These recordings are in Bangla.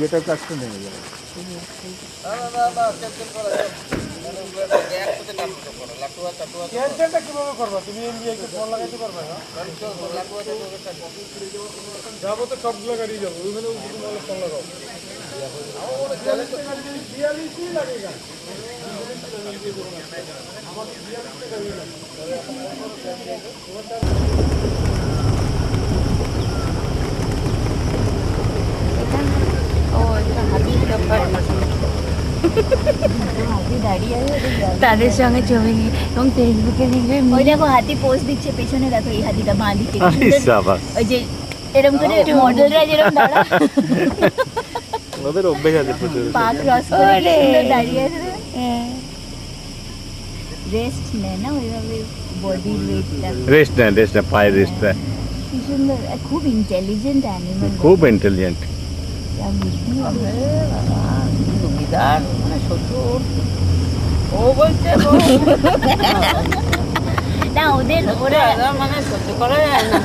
যেটা কাজটা নেমে যাবে। কিভাবে করবা তুমি? এমবিআইকে ফোন লাগাইতে পারবে না? যাবো তো সবগুলো গাড়ি যাবো, ওইখানে ফোন লাগাও। তাদের সঙ্গে ছবি এবং ফেসবুকে দেখবে ওই দেখো হাতি পোস্ট দিচ্ছে পেছনে, দেখো এই হাতিটা বাঁ দিকে ওই যে এরকম করে মডেলরা যেরকম দাঁড়ায় ওদের অভ্যেস আছে প্রচুর। পা ক্রস করে সুন্দর দাঁড়িয়ে আছে। রেস্ট নেয় না ওইভাবে, বডির ওয়েটটা রেস্ট নেয় পায়ের রেস্ট নেয়। কি সুন্দর, খুব ইন্টেলিজেন্ট অ্যানিমাল, খুব ইন্টেলিজেন্ট। যা বুদ্ধি হবে। জমিদার মানে শ্বশুর ও বলছে না ওদের ওরা মানে সহ্য করা যায় না।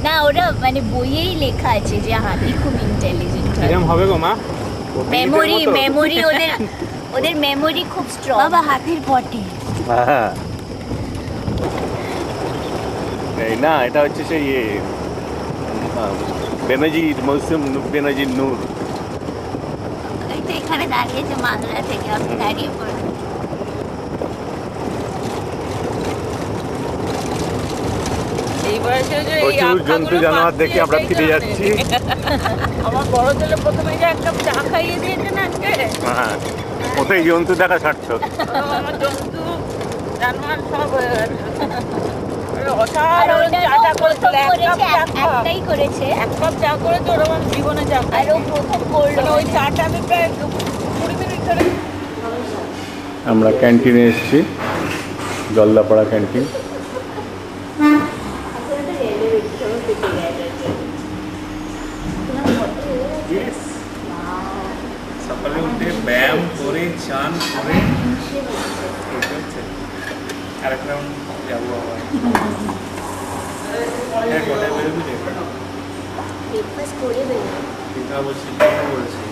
না ওরা মানে বইয়েই লেখা আছে যে হাতি খুব ইন্টেলিজেন্ট, এরকম হবে গো মা। মেমোরি ওদের মেমোরি খুব স্ট্রং। বাবা হাতির পটি হ্যাঁ এই না, এটা হচ্ছে সেই বেনজির মৌসুম বেনজির নূর। এই তো এখানে দাঁড়িয়েছে মালদা থেকে, আপনি দাঁড়িয়ে পড়বেন। এই বয়সে যে এই প্রচুর জন্তু জানোয়ার দেখে আমরা ফিরে যাচ্ছি। আমার বড় ছেলে প্রথমে যে একটা চা খাইয়ে দিয়েছে না আজকে, হ্যাঁ কোথায় জন্তু দেখা সার্থক। আমার জন্তু জানোয়ার সব হয়ে গেছে। আর অসাধারণ ওটা চাটা প্রথম করেছিল, একটাই করেছে, এক কাপ চা করেছে, ওর আমার জীবনে চা আর ও প্রথম করলো। মানে ওই চাটা আমি প্রায় 20 মিনিট ধরে। আমরা ক্যান্টিনে এসেছি, জলদাপাড়া ক্যান্টিন। সকালে উঠে ব্যায়াম করে চান করে আরেক রাউন্ড যাবো আবার। কোথায় বেরোবি? ব্রেকফাস্ট করে বেরোবো। পিতা বলছি, কথা বলছি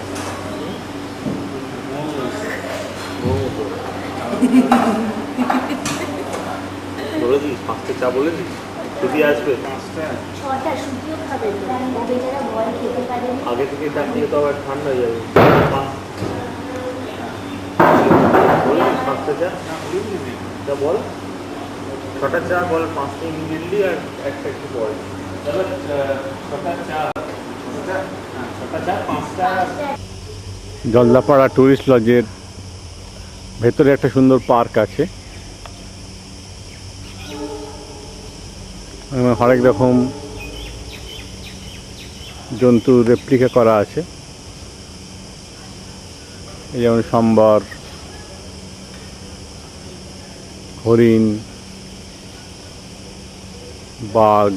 বলেছিস 5টা চা বলেছিস? যদি আসবে 5টা 6টা সুজিও খাবে তো, ও বেচারা বল খেতে পারে না। আগে থেকে ডাকলে তো আবার ঠান্ডা হয়ে যাবে। 5টা চা তা বল, 6টা চা বল, 5টা ইমিডিয়েটলি আর একটা একটু পরে। 6টা চা 5টা। জলদাপাড়া টুরিস্ট লজের ভেতরে একটা সুন্দর পার্ক আছে, হরেক রকম জন্তু রেপ্লিকা করা আছে। এই যেমন সম্বর, হরিণ, বাঘ,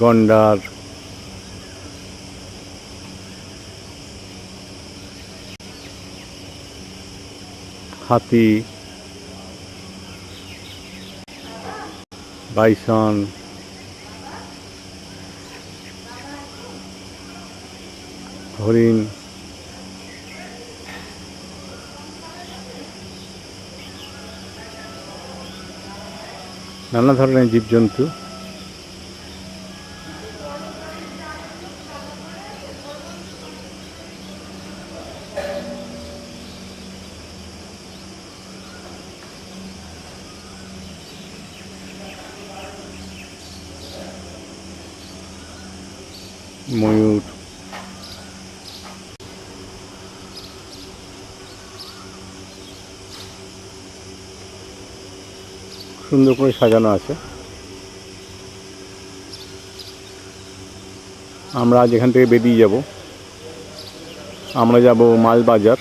গন্ডার, হাতি, বাইসন, হরিণ, নানা ধরনের জীবজন্তু। ময়ূর, সুন্দর করে সাজানো আছে। আমরা আজ এখান থেকে বেরিয়ে যাব, আমরা যাব মালবাজার,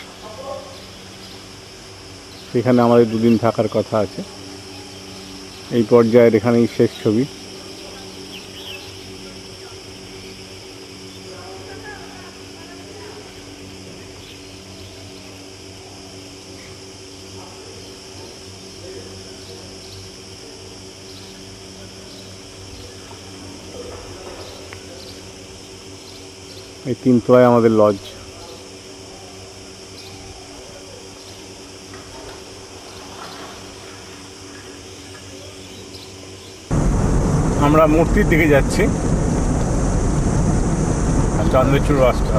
সেখানে আমাদের 2 দিন থাকার কথা আছে। এই পর্যায়ের এখানেই শেষ ছবি। এই 3 তলায় আমাদের লজ। আমরা মূর্তির দিকে যাচ্ছি, চন্দ্রচূড় রাস্তা।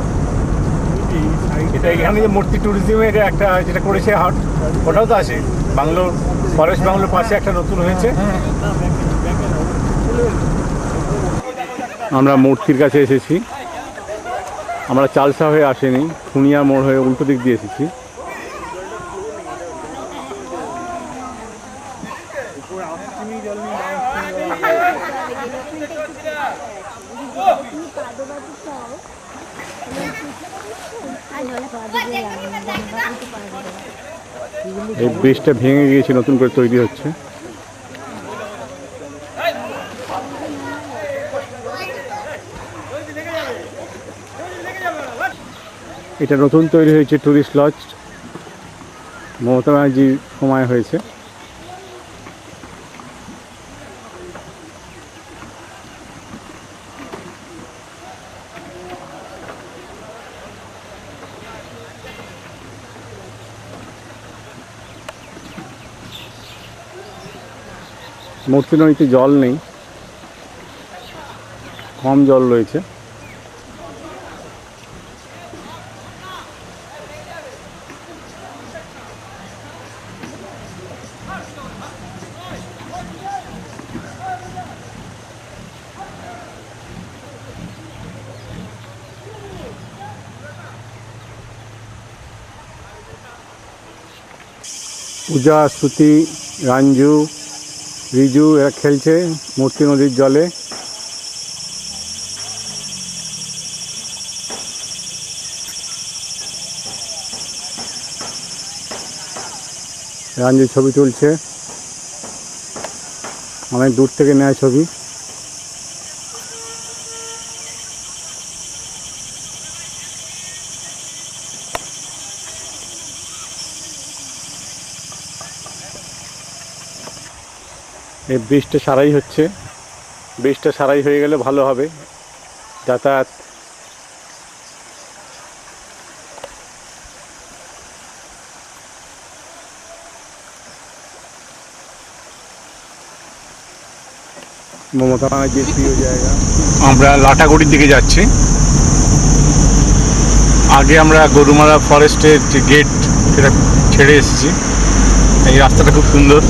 এটা এখানে যে মূর্তি ট্যুরিজমে এটা একটা যেটা করেছে হাট, ওটাও তো আছে। বাংলো ফরেস্ট বাংলোর পাশে একটা নতুন হয়েছে। আমরা মূর্তির কাছে এসেছি। আমরা চালসা হয়ে আসেনি, খুনিয়া মোড় হয়ে উল্টো দিক দিয়ে এসেছি। এই ব্রিজটা ভেঙে গিয়েছে, নতুন করে তৈরি হচ্ছে। এটা নতুন তৈরি হয়েছে টুরিস্ট লজ, মমতা ব্যানার্জির সময় হয়েছে। মূর্তি নদীতে জল নেই, কম জল রয়েছে। পূজা, শ্রুতি, রাঞ্জু, রিজু এরা খেলছে মূর্তি নদীর জলে। রাঞ্জু ছবি তুলছে, অনেক দূর থেকে নেয় ছবি। এই ব্রিজটা সারাই হচ্ছে, ব্রিজটা সারাই হয়ে গেলে ভালো হবে যাতায়াত। মমতা ব্যানার্জির প্রিয় জায়গা। আমরা লাটাগুড়ির দিকে যাচ্ছি। আগে আমরা গরুমারা ফরেস্টের যে গেট সেটা ছেড়ে এসেছি। এই রাস্তাটা খুব সুন্দর।